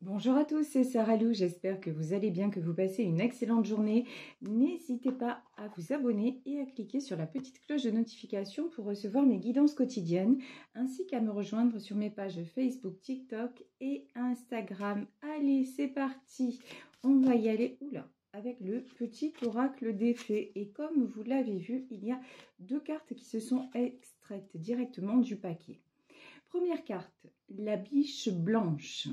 Bonjour à tous, c'est Sarah Lou, j'espère que vous allez bien, que vous passez une excellente journée. N'hésitez pas à vous abonner et à cliquer sur la petite cloche de notification pour recevoir mes guidances quotidiennes, ainsi qu'à me rejoindre sur mes pages Facebook, TikTok et Instagram. Allez, c'est parti, on va y aller, avec le petit oracle des fées. Et comme vous l'avez vu, il y a deux cartes qui se sont extraites directement du paquet. Première carte, la biche blanche.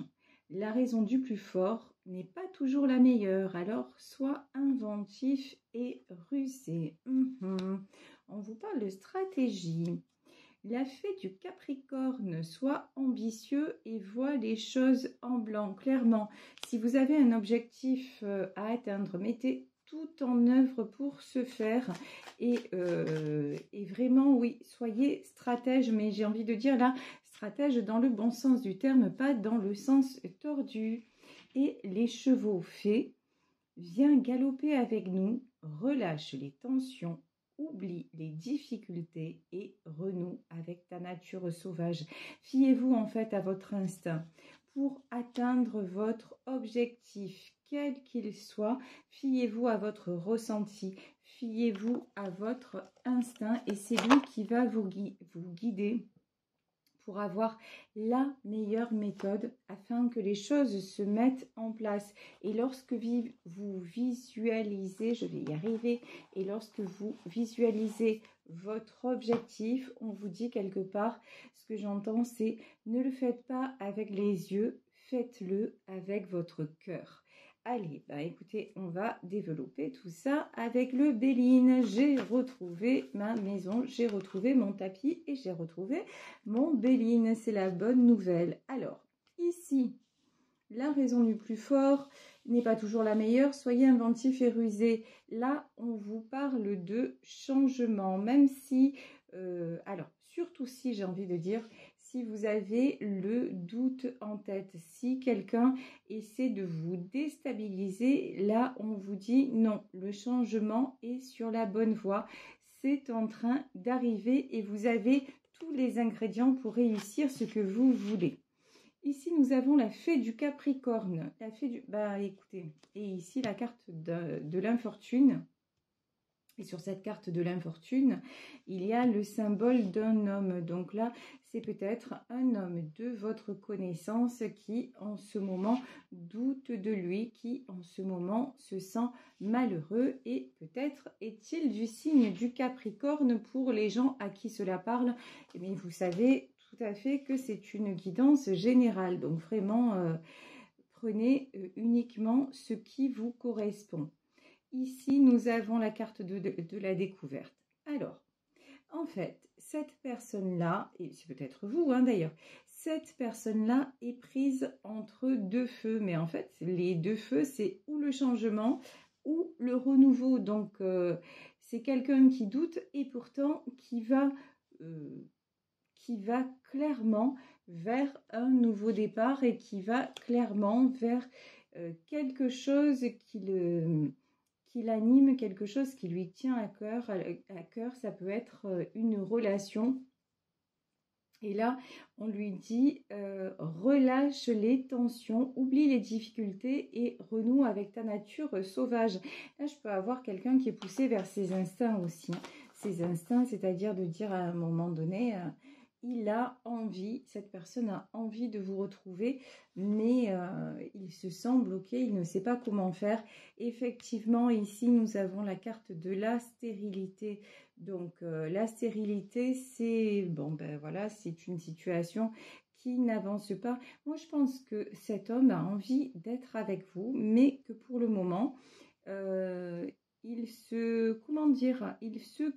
La raison du plus fort n'est pas toujours la meilleure, alors sois inventif et rusé. On vous parle de stratégie. La fée du Capricorne, sois ambitieux et vois les choses en blanc. Clairement, si vous avez un objectif à atteindre, mettez tout en œuvre pour ce faire. Et vraiment, oui, soyez stratège, mais j'ai envie de dire là, stratège dans le bon sens du terme, pas dans le sens tordu. Et les chevaux fées, viens galoper avec nous, relâche les tensions, oublie les difficultés et renoue avec ta nature sauvage. Fiez-vous en fait à votre instinct pour atteindre votre objectif, quel qu'il soit. Fiez-vous à votre ressenti, fiez-vous à votre instinct et c'est lui qui va vous guider pour avoir la meilleure méthode afin que les choses se mettent en place. Et lorsque vous visualisez, je vais y arriver, et lorsque vous visualisez votre objectif, on vous dit quelque part, ce que j'entends c'est ne le faites pas avec les yeux, faites-le avec votre cœur. Allez, écoutez, on va développer tout ça avec le Béline. J'ai retrouvé ma maison, j'ai retrouvé mon tapis et j'ai retrouvé mon Béline. C'est la bonne nouvelle. Alors, ici, la raison du plus fort n'est pas toujours la meilleure. Soyez inventif et rusé. Là, on vous parle de changement, même si... alors, surtout si, j'ai envie de dire, si vous avez le doute en tête, si quelqu'un essaie de vous déstabiliser, là, on vous dit non, le changement est sur la bonne voie. C'est en train d'arriver et vous avez tous les ingrédients pour réussir ce que vous voulez. Ici, nous avons la fée du Capricorne. La fée du... écoutez, et ici, la carte de l'infortune. Et sur cette carte de l'infortune, il y a le symbole d'un homme. Donc là, c'est peut-être un homme de votre connaissance qui, en ce moment, doute de lui, qui, en ce moment, se sent malheureux. Et peut-être est-il du signe du Capricorne pour les gens à qui cela parle. Eh bien, vous savez tout à fait que c'est une guidance générale. Donc vraiment, prenez uniquement ce qui vous correspond. Ici, nous avons la carte de la découverte. Alors, en fait, cette personne-là, et c'est peut-être vous d'ailleurs, cette personne-là est prise entre deux feux. Mais en fait, les deux feux, c'est ou le changement ou le renouveau. Donc, c'est quelqu'un qui doute et pourtant qui va clairement vers un nouveau départ et qui va clairement vers quelque chose qui l'anime, quelque chose qui lui tient à cœur. Ça peut être une relation. Et là, on lui dit relâche les tensions, oublie les difficultés et renoue avec ta nature sauvage. Là, je peux avoir quelqu'un qui est poussé vers ses instincts aussi. Ses instincts, c'est-à-dire de dire à un moment donné... il a envie, cette personne a envie de vous retrouver, mais il se sent bloqué, il ne sait pas comment faire. Effectivement, ici, nous avons la carte de la stérilité. Donc, la stérilité, c'est voilà, c'est une situation qui n'avance pas. Moi, je pense que cet homme a envie d'être avec vous, mais que pour le moment... il se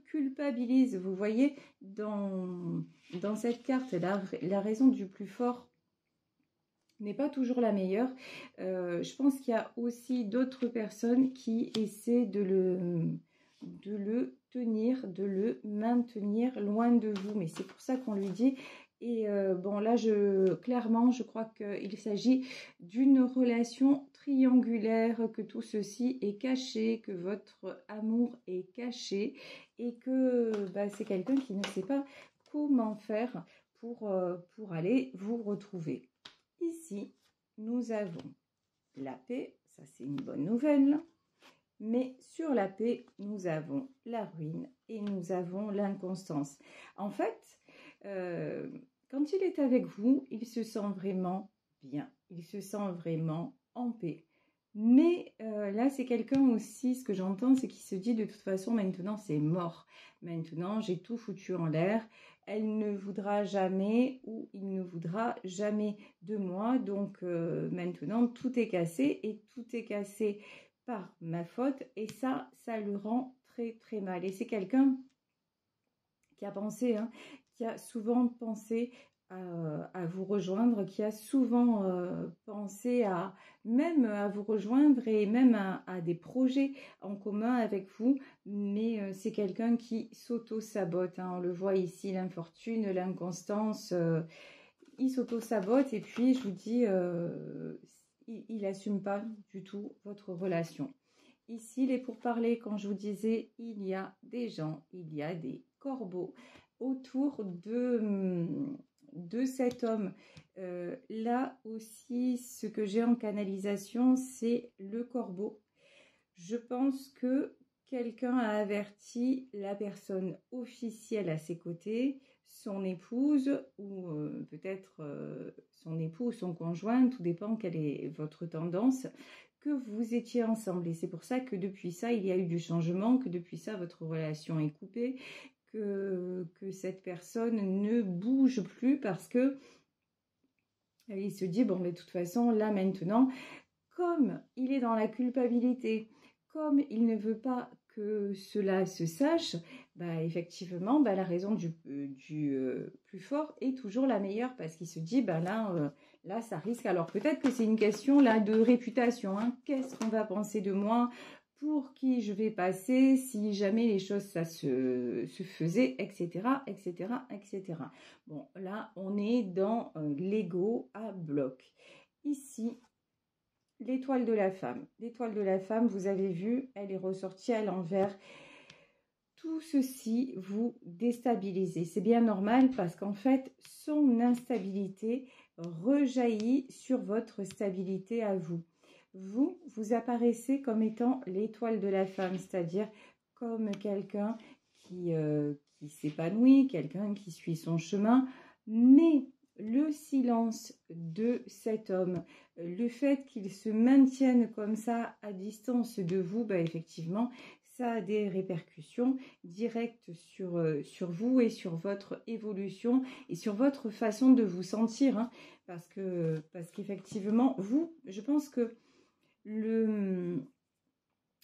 culpabilise. Vous voyez, dans cette carte, la raison du plus fort n'est pas toujours la meilleure. Je pense qu'il y a aussi d'autres personnes qui essaient de le tenir, de le maintenir loin de vous. Mais c'est pour ça qu'on lui dit... Et là, clairement, je crois qu'il s'agit d'une relation triangulaire, que tout ceci est caché, que votre amour est caché et que c'est quelqu'un qui ne sait pas comment faire pour aller vous retrouver. Ici, nous avons la paix, ça c'est une bonne nouvelle. Mais sur la paix, nous avons la ruine et nous avons l'inconstance. En fait, quand il est avec vous, il se sent vraiment bien. Il se sent vraiment en paix. Mais là, c'est quelqu'un aussi, ce que j'entends, c'est qu'il se dit de toute façon, maintenant c'est mort. Maintenant, j'ai tout foutu en l'air. Elle ne voudra jamais ou il ne voudra jamais de moi. Donc maintenant, tout est cassé et tout est cassé par ma faute. Et ça le rend très très mal. Et c'est quelqu'un qui a pensé, hein, qui a souvent pensé à vous rejoindre, qui a souvent pensé même à vous rejoindre et même à des projets en commun avec vous, mais c'est quelqu'un qui s'auto-sabote, hein. On le voit ici, l'infortune, l'inconstance, il s'auto-sabote et puis je vous dis, il n'assume pas du tout votre relation. Ici, les pourparlers, quand je vous disais, il y a des gens, il y a des corbeaux autour de cet homme. Là aussi, ce que j'ai en canalisation, c'est le corbeau. Je pense que quelqu'un a averti la personne officielle à ses côtés, son épouse ou peut-être son époux ou son conjoint, tout dépend quelle est votre tendance, que vous étiez ensemble. Et c'est pour ça que depuis ça, il y a eu du changement, que depuis ça, votre relation est coupée, que cette personne ne bouge plus parce que il se dit, bon, mais de toute façon, là maintenant, comme il est dans la culpabilité, comme il ne veut pas que cela se sache, bah, effectivement, bah, la raison du plus fort est toujours la meilleure parce qu'il se dit, bah, là, ça risque. Alors peut-être que c'est une question là de réputation, hein. Qu'est-ce qu'on va penser de moi? Pour qui je vais passer si jamais les choses ça se faisait, etc., etc., etc. Bon, là, on est dans l'ego à bloc. Ici, l'étoile de la femme. L'étoile de la femme, vous avez vu, elle est ressortie à l'envers. Tout ceci vous déstabilise. C'est bien normal parce qu'en fait, son instabilité rejaillit sur votre stabilité à vous. Vous apparaissez comme étant l'étoile de la femme, c'est-à-dire comme quelqu'un qui s'épanouit, quelqu'un qui suit son chemin, mais le silence de cet homme, le fait qu'il se maintienne comme ça à distance de vous, bah effectivement, ça a des répercussions directes sur vous et sur votre évolution et sur votre façon de vous sentir, hein, parce qu'effectivement, je pense que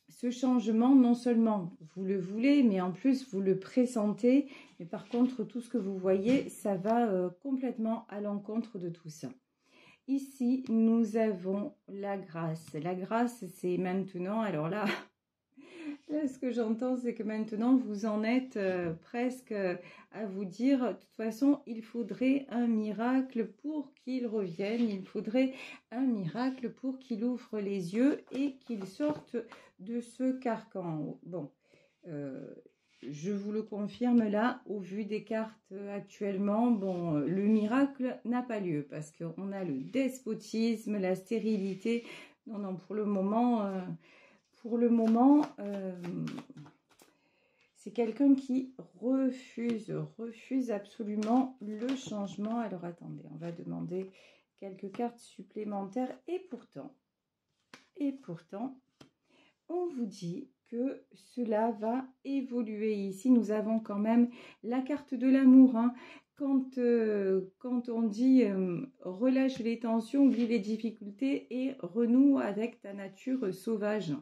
ce changement, non seulement vous le voulez, mais en plus vous le pressentez. Mais par contre, tout ce que vous voyez, ça va complètement à l'encontre de tout ça. Ici, nous avons la grâce. La grâce, c'est maintenant, alors là, ce que j'entends, c'est que maintenant, vous en êtes presque à vous dire, de toute façon, il faudrait un miracle pour qu'il revienne, il faudrait un miracle pour qu'il ouvre les yeux et qu'il sorte de ce carcan. Bon, je vous le confirme là, au vu des cartes actuellement, bon, le miracle n'a pas lieu parce qu'on a le despotisme, la stérilité. Non, non, pour le moment... c'est quelqu'un qui refuse absolument le changement. Alors attendez, on va demander quelques cartes supplémentaires. Et pourtant, on vous dit que cela va évoluer. Ici, nous avons quand même la carte de l'amour, hein. Quand on dit relâche les tensions, oublie les difficultés et renoue avec ta nature sauvage.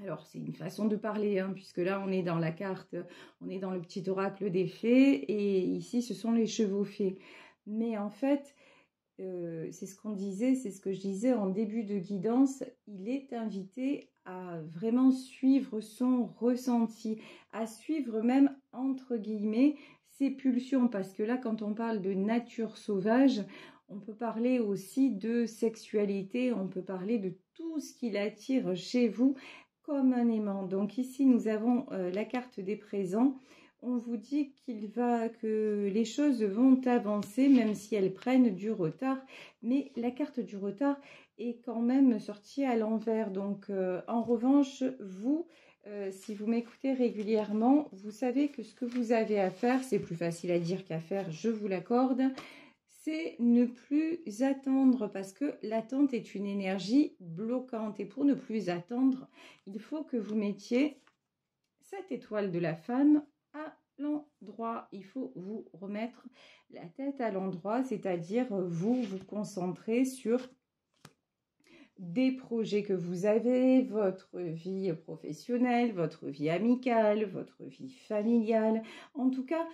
Alors, c'est une façon de parler, hein, puisque là, on est dans la carte, on est dans le petit oracle des fées, et ici, ce sont les chevaux fées. Mais en fait, c'est ce qu'on disait, c'est ce que je disais en début de guidance, il est invité à vraiment suivre son ressenti, à suivre même, entre guillemets, ses pulsions, parce que là, quand on parle de nature sauvage, on peut parler aussi de sexualité, on peut parler de tout ce qui l'attire chez vous, comme un aimant. Donc ici, nous avons la carte des présents on vous dit que les choses vont avancer, même si elles prennent du retard. Mais la carte du retard est quand même sortie à l'envers. Donc, en revanche, vous, si vous m'écoutez régulièrement, vous savez que ce que vous avez à faire, c'est plus facile à dire qu'à faire, je vous l'accorde, c'est ne plus attendre parce que l'attente est une énergie bloquante. Et pour ne plus attendre, il faut que vous mettiez cette étoile de la femme à l'endroit. Il faut vous remettre la tête à l'endroit, c'est-à-dire vous concentrer sur des projets que vous avez, votre vie professionnelle, votre vie amicale, votre vie familiale, en tout cas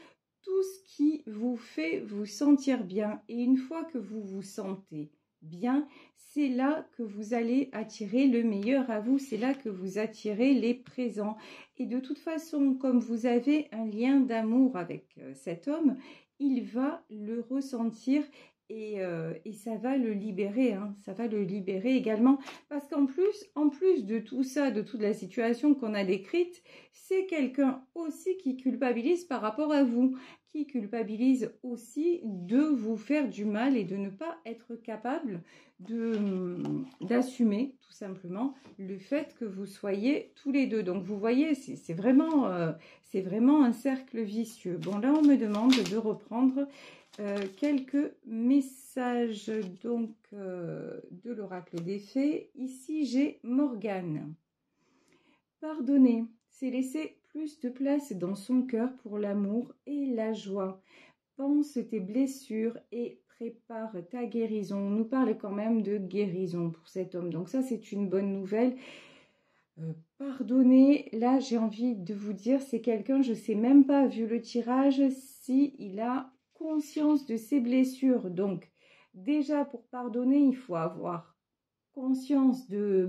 tout ce qui vous fait vous sentir bien. Et une fois que vous vous sentez bien, c'est là que vous allez attirer le meilleur à vous, c'est là que vous attirez les présents. Et de toute façon, comme vous avez un lien d'amour avec cet homme, il va le ressentir et ça va le libérer, hein, ça va le libérer également. Parce qu'en plus de tout ça, de toute la situation qu'on a décrite, c'est quelqu'un aussi qui culpabilise par rapport à vous, qui culpabilise aussi de vous faire du mal et de ne pas être capable d'assumer tout simplement le fait que vous soyez tous les deux. Donc vous voyez, c'est vraiment un cercle vicieux. Bon, là on me demande de reprendre quelques messages donc de l'oracle des fées. Ici j'ai Morgane. Pardonner, c'est laisser plus de place dans son cœur pour l'amour et la joie. Pense tes blessures et prépare ta guérison. On nous parle quand même de guérison pour cet homme. Donc ça, c'est une bonne nouvelle. Pardonner, là, j'ai envie de vous dire, c'est quelqu'un, je ne sais même pas, vu le tirage, s'il a conscience de ses blessures. Donc, déjà, pour pardonner, il faut avoir conscience de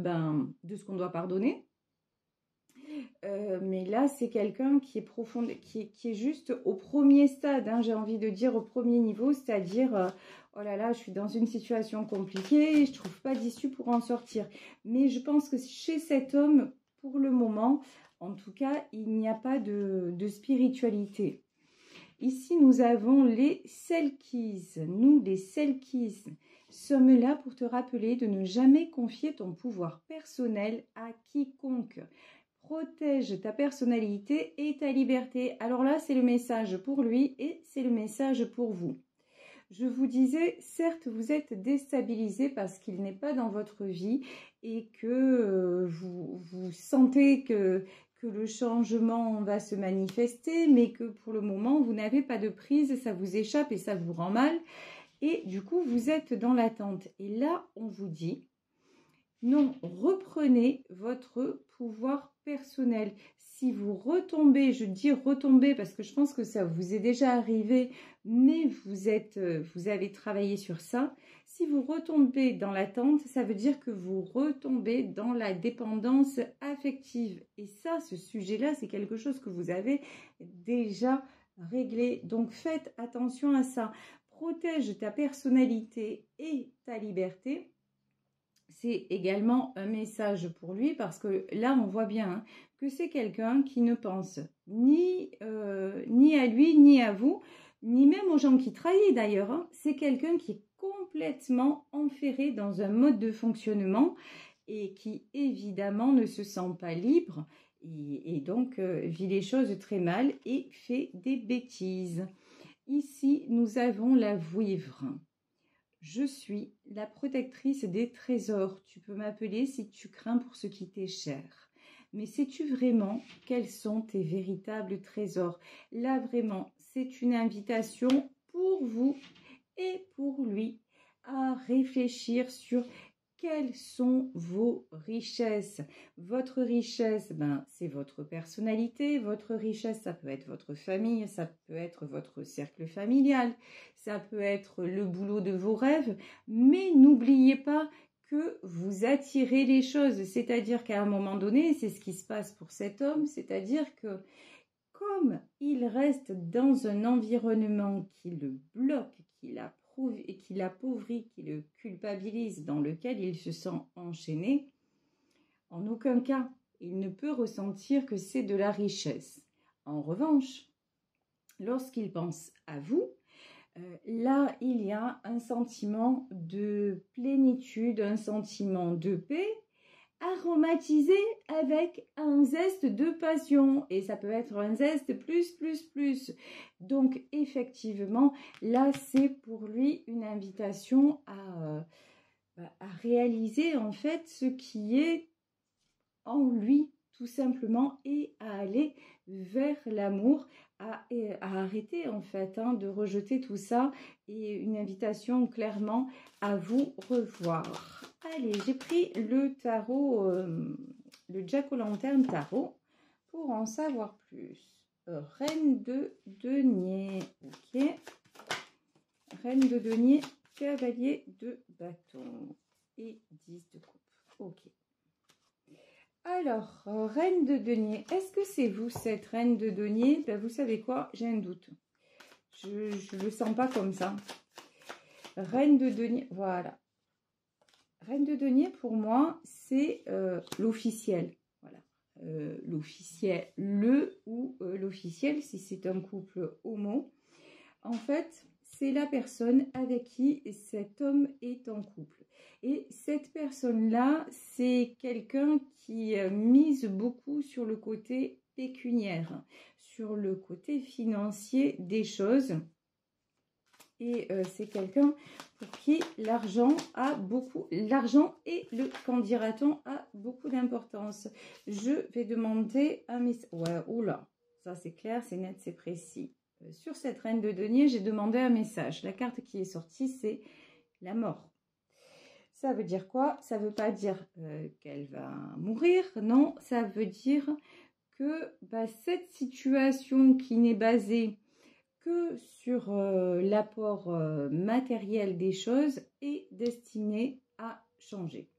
ce qu'on doit pardonner. Mais là, c'est quelqu'un qui est profond, qui est juste au premier stade, hein, j'ai envie de dire au premier niveau, c'est-à-dire, oh là là, je suis dans une situation compliquée, je ne trouve pas d'issue pour en sortir. Mais je pense que chez cet homme, pour le moment, en tout cas, il n'y a pas de spiritualité. Ici, nous avons les Selkies. Nous, les Selkies, sommes là pour te rappeler de ne jamais confier ton pouvoir personnel à quiconque. Protège ta personnalité et ta liberté. Alors là, c'est le message pour lui et c'est le message pour vous. Je vous disais, certes, vous êtes déstabilisé parce qu'il n'est pas dans votre vie et que vous sentez que le changement va se manifester, mais que pour le moment, vous n'avez pas de prise, ça vous échappe et ça vous rend mal. Et du coup, vous êtes dans l'attente. Et là, on vous dit, non, reprenez votre pouvoir personnel. Si vous retombez, je dis retomber parce que je pense que ça vous est déjà arrivé, mais vous avez travaillé sur ça. Si vous retombez dans l'attente, ça veut dire que vous retombez dans la dépendance affective. Et ça, ce sujet-là, c'est quelque chose que vous avez déjà réglé. Donc, faites attention à ça. Protège ta personnalité et ta liberté. C'est également un message pour lui parce que là, on voit bien que c'est quelqu'un qui ne pense ni à lui, ni à vous, ni même aux gens qui trahissent d'ailleurs. C'est quelqu'un qui est complètement enferré dans un mode de fonctionnement et qui évidemment ne se sent pas libre et donc vit les choses très mal et fait des bêtises. Ici, nous avons la vouivre. Je suis la protectrice des trésors. Tu peux m'appeler si tu crains pour ce qui t'est cher. Mais sais-tu vraiment quels sont tes véritables trésors? Là, vraiment, c'est une invitation pour vous et pour lui à réfléchir sur quelles sont vos richesses. Votre richesse, c'est votre personnalité. Votre richesse, ça peut être votre famille, ça peut être votre cercle familial, ça peut être le boulot de vos rêves. Mais n'oubliez pas que vous attirez les choses. C'est-à-dire qu'à un moment donné, c'est ce qui se passe pour cet homme, c'est-à-dire que comme il reste dans un environnement qui le bloque, qui l'appauvrit, qui le culpabilise, dans lequel il se sent enchaîné, en aucun cas, il ne peut ressentir que c'est de la richesse. En revanche, lorsqu'il pense à vous, là, il y a un sentiment de plénitude, un sentiment de paix, aromatisé avec un zeste de passion. Et ça peut être un zeste plus. Donc, effectivement, là, c'est pour lui une invitation à réaliser, en fait, ce qui est en lui, tout simplement, et à aller vers l'amour, à arrêter en fait de rejeter tout ça, et une invitation clairement à vous revoir. Allez, j'ai pris le tarot, le Jack-o'-lanterne tarot, pour en savoir plus. Reine de denier, ok. Reine de denier, cavalier de bâton et 10 de coupe, ok. Alors, reine de denier, est-ce que c'est vous cette reine de denier? Ben, vous savez quoi? J'ai un doute. Je ne le sens pas comme ça. Reine de denier, voilà. Reine de denier, pour moi, c'est l'officiel. Voilà. L'officiel, l'officiel, si c'est un couple homo. En fait, c'est la personne avec qui cet homme est en couple. Et cette personne-là, c'est quelqu'un qui mise beaucoup sur le côté pécuniaire, sur le côté financier des choses. Et c'est quelqu'un pour qui l'argent et le qu'en dira-t-on a beaucoup d'importance. Je vais demander un message. Ouais, oula, ça c'est clair, c'est net, c'est précis. Sur cette reine de denier, j'ai demandé un message. La carte qui est sortie, c'est la mort. Ça veut dire quoi? Ça ne veut pas dire qu'elle va mourir. Non, ça veut dire que cette situation qui n'est basée que sur l'apport matériel des choses est destinée à changer.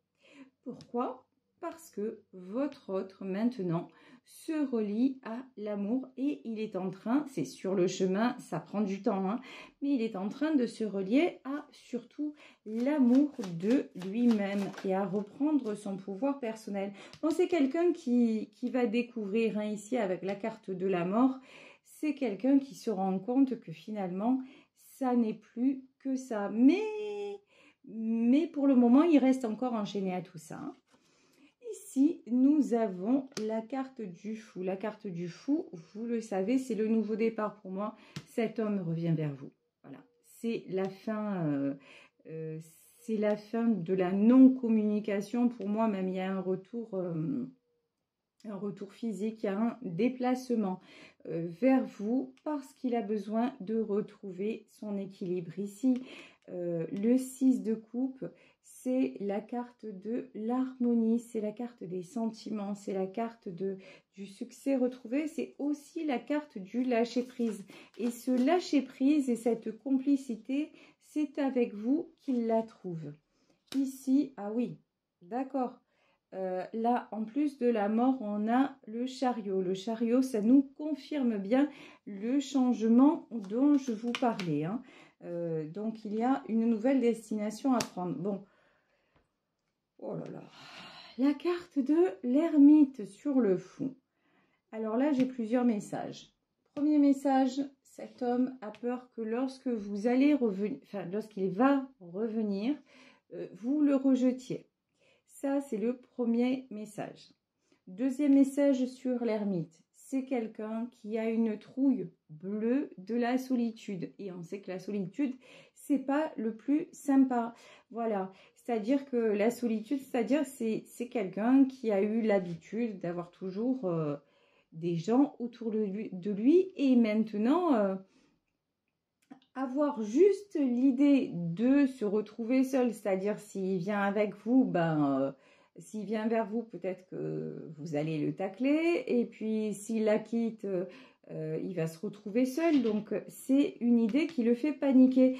Pourquoi? Parce que votre autre maintenant se relie à l'amour et il est en train, c'est sur le chemin, ça prend du temps, mais il est en train de se relier à surtout l'amour de lui-même et à reprendre son pouvoir personnel. Bon, c'est quelqu'un qui va découvrir ici avec la carte de la mort, c'est quelqu'un qui se rend compte que finalement, ça n'est plus que ça. Mais pour le moment, il reste encore enchaîné à tout ça. Ici, nous avons la carte du fou. La carte du fou, vous le savez, c'est le nouveau départ pour moi. Cet homme revient vers vous. Voilà, c'est la fin. C'est la fin de la non-communication. Pour moi, même, il y a un retour physique, il y a un déplacement vers vous parce qu'il a besoin de retrouver son équilibre. Ici, le 6 de coupe, c'est la carte de l'harmonie, c'est la carte des sentiments, c'est la carte du succès retrouvé, c'est aussi la carte du lâcher-prise. Et ce lâcher-prise et cette complicité, c'est avec vous qu'il la trouve. Ici, ah oui, d'accord. Là, en plus de la mort, on a le chariot. Le chariot, ça nous confirme bien le changement dont je vous parlais. Donc, il y a une nouvelle destination à prendre. Bon, oh là là. La carte de l'ermite sur le fond. Alors là, j'ai plusieurs messages. Premier message, cet homme a peur que lorsque vous allez revenir, enfin, lorsqu'il va revenir, vous le rejetiez. Ça, c'est le premier message. Deuxième message sur l'ermite. C'est quelqu'un qui a une trouille bleue de la solitude. Et on sait que la solitude, c'est pas le plus sympa. Voilà. C'est-à-dire que la solitude, c'est quelqu'un qui a eu l'habitude d'avoir toujours des gens autour de lui. Et maintenant, avoir juste l'idée de se retrouver seul, c'est-à-dire s'il vient avec vous, s'il vient vers vous, peut-être que vous allez le tacler, et puis s'il la quitte, il va se retrouver seul. Donc c'est une idée qui le fait paniquer.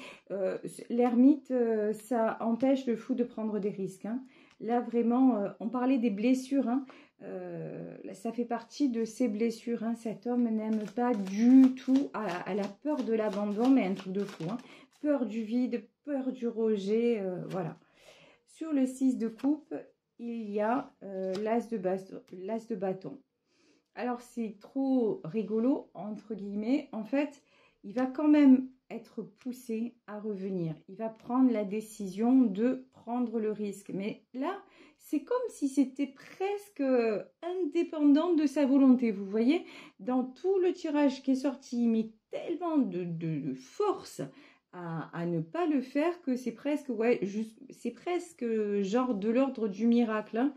L'ermite, ça empêche le fou de prendre des risques. Là vraiment, on parlait des blessures. Ça fait partie de ces blessures. Cet homme n'aime pas du tout, elle a peur de l'abandon, mais un truc de fou. Peur du vide, peur du rejet, voilà. Sur le 6 de coupe, il y a l'as de bâton. Alors c'est trop rigolo, entre guillemets. En fait, il va quand même être poussé à revenir. Il va prendre la décision de prendre le risque. Mais là, c'est comme si c'était presque indépendant de sa volonté. Vous voyez, dans tout le tirage qui est sorti, il met tellement de force à ne pas le faire que c'est presque, ouais, c'est presque genre de l'ordre du miracle, hein,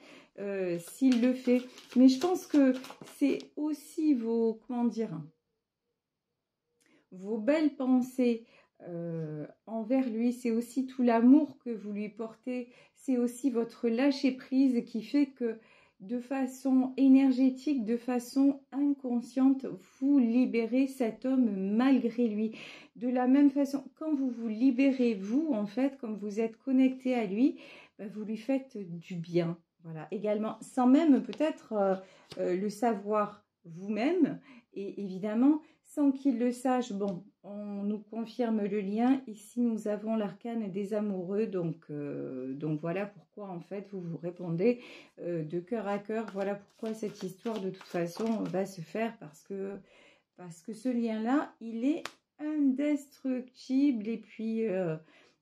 s'il le fait. Mais je pense que c'est aussi vos, comment dire, vos belles pensées envers lui, c'est aussi tout l'amour que vous lui portez, c'est aussi votre lâcher-prise qui fait que de façon énergétique, de façon inconsciente, vous libérez cet homme malgré lui. De la même façon, quand vous vous libérez, vous, en fait, comme vous êtes connecté à lui, vous lui faites du bien. Voilà, également, sans même peut-être le savoir vous-même, et évidemment, sans qu'il le sache, bon, on nous confirme le lien. Ici, nous avons l'arcane des amoureux. Donc voilà pourquoi, en fait, vous vous répondez de cœur à cœur. Voilà pourquoi cette histoire, de toute façon, va se faire. Parce que ce lien-là, il est indestructible. Et puis,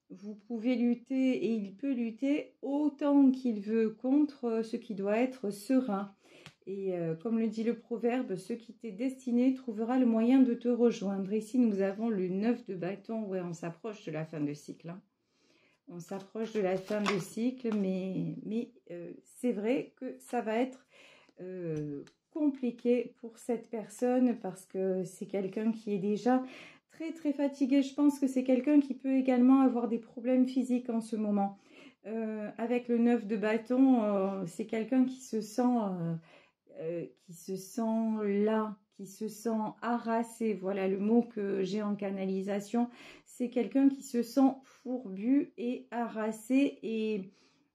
vous pouvez lutter et il peut lutter autant qu'il veut contre ce qui doit être serein. Et comme le dit le proverbe, ce qui t'est destiné trouvera le moyen de te rejoindre. Ici, nous avons le 9 de bâton. Ouais, on s'approche de la fin de cycle. Hein. On s'approche de la fin de cycle, mais c'est vrai que ça va être compliqué pour cette personne parce que c'est quelqu'un qui est déjà très, très fatigué. Je pense que c'est quelqu'un qui peut également avoir des problèmes physiques en ce moment. Avec le 9 de bâton, c'est quelqu'un qui se sent là, qui se sent harassé. Voilà le mot que j'ai en canalisation. C'est quelqu'un qui se sent fourbu et harassé, et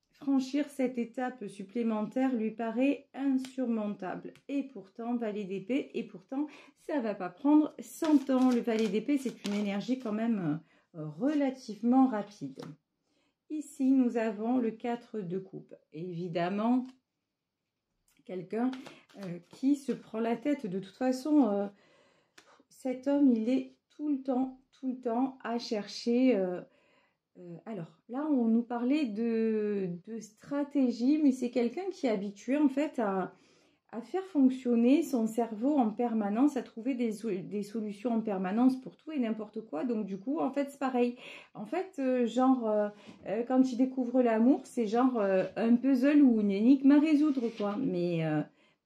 franchir cette étape supplémentaire lui paraît insurmontable. Et pourtant, valet d'épée, et pourtant, ça va pas prendre 100 ans. Le valet d'épée, c'est une énergie quand même relativement rapide. Ici, nous avons le 4 de coupe. Évidemment, quelqu'un qui se prend la tête. De toute façon, cet homme, il est tout le temps à chercher. Alors, là, on nous parlait de stratégie, mais c'est quelqu'un qui est habitué, en fait, à faire fonctionner son cerveau en permanence, à trouver des solutions en permanence pour tout et n'importe quoi. Donc, du coup, en fait, c'est pareil. En fait, quand il découvre l'amour, c'est genre un puzzle ou une énigme à résoudre, quoi. Mais,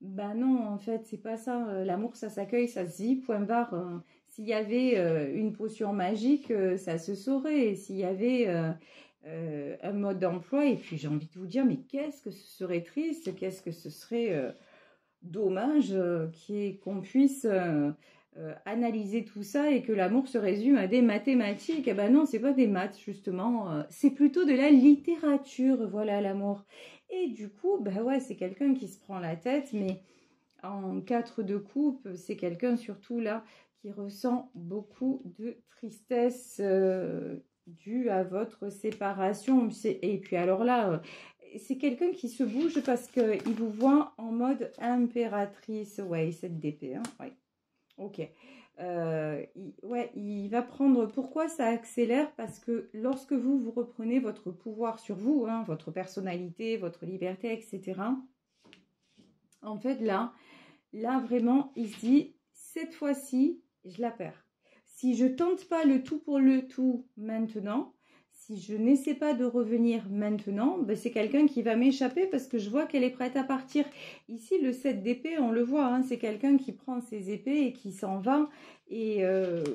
ben non, en fait, c'est pas ça. L'amour, ça s'accueille, ça se vit, point barre. S'il y avait une potion magique, ça se saurait. S'il y avait un mode d'emploi, et puis j'ai envie de vous dire, mais qu'est-ce que ce serait triste, qu'est-ce que ce serait dommage qu'on puisse analyser tout ça et que l'amour se résume à des mathématiques. Eh ben non, c'est pas des maths, justement. C'est plutôt de la littérature, voilà, l'amour. Et du coup, ben ouais, c'est quelqu'un qui se prend la tête, mais en 4 de coupe, c'est quelqu'un surtout là qui ressent beaucoup de tristesse due à votre séparation. Et puis alors là, c'est quelqu'un qui se bouge parce qu'il vous voit en mode impératrice. Ouais, cette d'épée. Hein, ouais. Ok. Il va prendre... Pourquoi ça accélère? Parce que lorsque vous reprenez votre pouvoir sur vous, hein, votre personnalité, votre liberté, etc., en fait, là, vraiment, il se dit, cette fois-ci, je la perds. Si je tente pas le tout pour le tout maintenant, si je n'essaie pas de revenir maintenant, ben c'est quelqu'un qui va m'échapper parce que je vois qu'elle est prête à partir. Ici, le 7 d'épée, on le voit, hein, c'est quelqu'un qui prend ses épées et qui s'en va. Et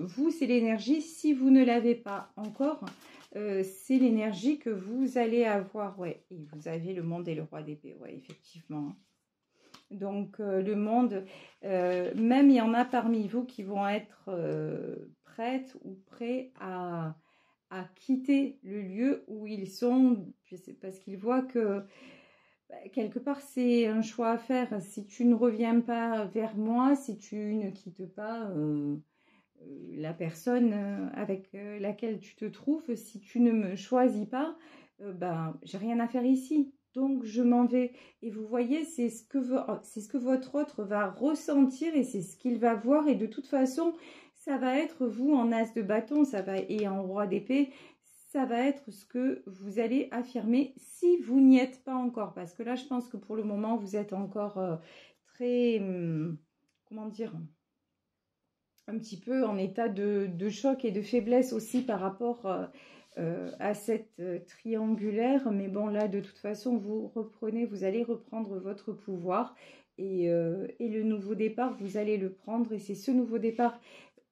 vous, c'est l'énergie, si vous ne l'avez pas encore, c'est l'énergie que vous allez avoir. Ouais, et vous avez le monde et le roi d'épée, ouais, effectivement. Donc, le monde, même il y en a parmi vous qui vont être prêtes ou prêts à quitter le lieu où ils sont, parce qu'ils voient que quelque part c'est un choix à faire. Si tu ne reviens pas vers moi, si tu ne quittes pas la personne avec laquelle tu te trouves, si tu ne me choisis pas, j'ai rien à faire ici. Donc, je m'en vais. Et vous voyez, c'est ce que votre autre va ressentir et c'est ce qu'il va voir. Et de toute façon, ça va être vous en as de bâton, et en roi d'épée, ça va être ce que vous allez affirmer si vous n'y êtes pas encore. Parce que là, je pense que pour le moment, vous êtes encore très, comment dire, un petit peu en état de choc et de faiblesse aussi par rapport à cette triangulaire. Mais bon, là, de toute façon, vous allez reprendre votre pouvoir. Et le nouveau départ, vous allez le prendre. Et c'est ce nouveau départ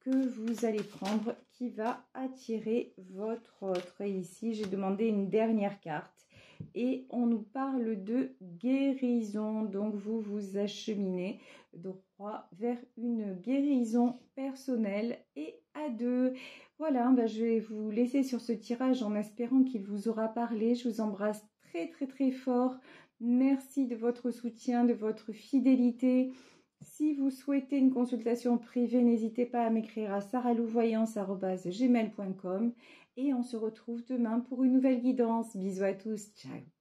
que vous allez prendre qui va attirer votre autre. Ici, j'ai demandé une dernière carte. Et on nous parle de guérison. Donc, vous vous acheminez droit vers une guérison personnelle et à deux. Voilà, je vais vous laisser sur ce tirage en espérant qu'il vous aura parlé. Je vous embrasse très, très, très fort. Merci de votre soutien, de votre fidélité. Si vous souhaitez une consultation privée, n'hésitez pas à m'écrire à saralouvoyance@gmail.com et on se retrouve demain pour une nouvelle guidance. Bisous à tous, ciao.